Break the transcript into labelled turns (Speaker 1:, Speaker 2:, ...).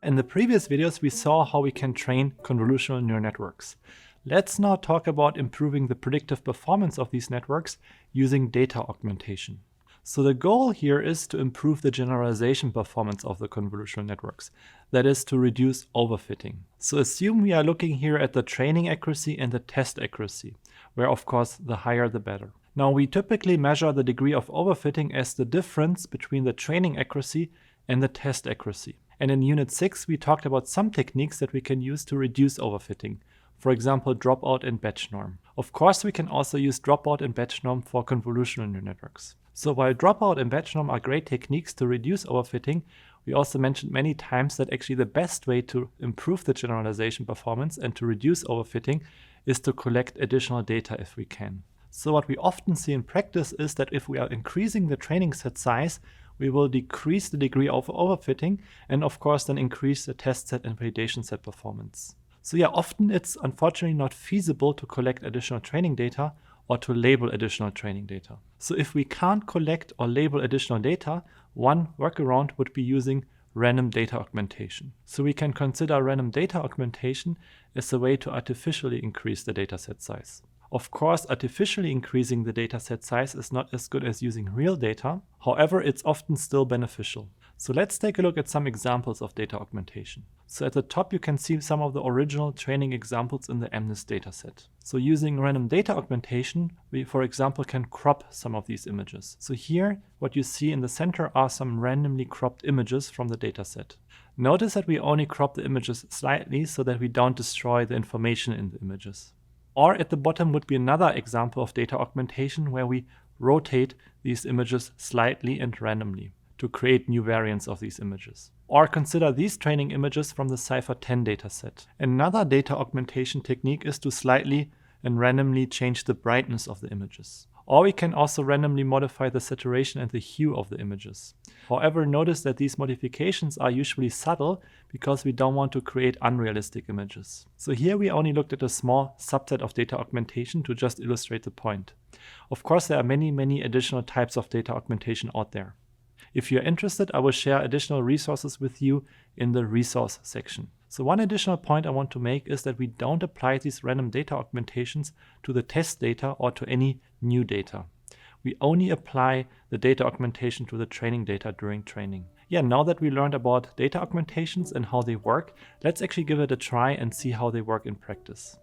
Speaker 1: In the previous videos, we saw how we can train convolutional neural networks. Let's now talk about improving the predictive performance of these networks using data augmentation. So the goal here is to improve the generalization performance of the convolutional networks, that is to reduce overfitting. So assume we are looking here at the training accuracy and the test accuracy, where of course the higher the better. Now we typically measure the degree of overfitting as the difference between the training accuracy and the test accuracy. And in Unit 6 we talked about some techniques that we can use to reduce overfitting. For example, dropout and batch norm. Of course, we can also use dropout and batch norm for convolutional neural networks. So while dropout and batch norm are great techniques to reduce overfitting, we also mentioned many times that actually the best way to improve the generalization performance and to reduce overfitting is to collect additional data if we can. So what we often see in practice is that if we are increasing the training set size, we will decrease the degree of overfitting and of course then increase the test set and validation set performance. So yeah, often it's unfortunately not feasible to collect additional training data or to label additional training data. So if we can't collect or label additional data, one workaround would be using random data augmentation. So we can consider random data augmentation as a way to artificially increase the dataset size. Of course, artificially increasing the dataset size is not as good as using real data. However, it's often still beneficial. So let's take a look at some examples of data augmentation. So at the top you can see some of the original training examples in the MNIST dataset. So using random data augmentation, we for example can crop some of these images. So here what you see in the center are some randomly cropped images from the dataset. Notice that we only crop the images slightly so that we don't destroy the information in the images. Or at the bottom would be another example of data augmentation where we rotate these images slightly and randomly to create new variants of these images. Or consider these training images from the Cypher10 dataset. Another data augmentation technique is to slightly and randomly change the brightness of the images. Or we can also randomly modify the saturation and the hue of the images. However, notice that these modifications are usually subtle because we don't want to create unrealistic images. So here we only looked at a small subset of data augmentation to just illustrate the point. Of course, there are many additional types of data augmentation out there. If you're interested, I will share additional resources with you in the resource section. So one additional point I want to make is that we don't apply these random data augmentations to the test data or to any new data. We only apply the data augmentation to the training data during training. Yeah, now that we learned about data augmentations and how they work, let's actually give it a try and see how they work in practice.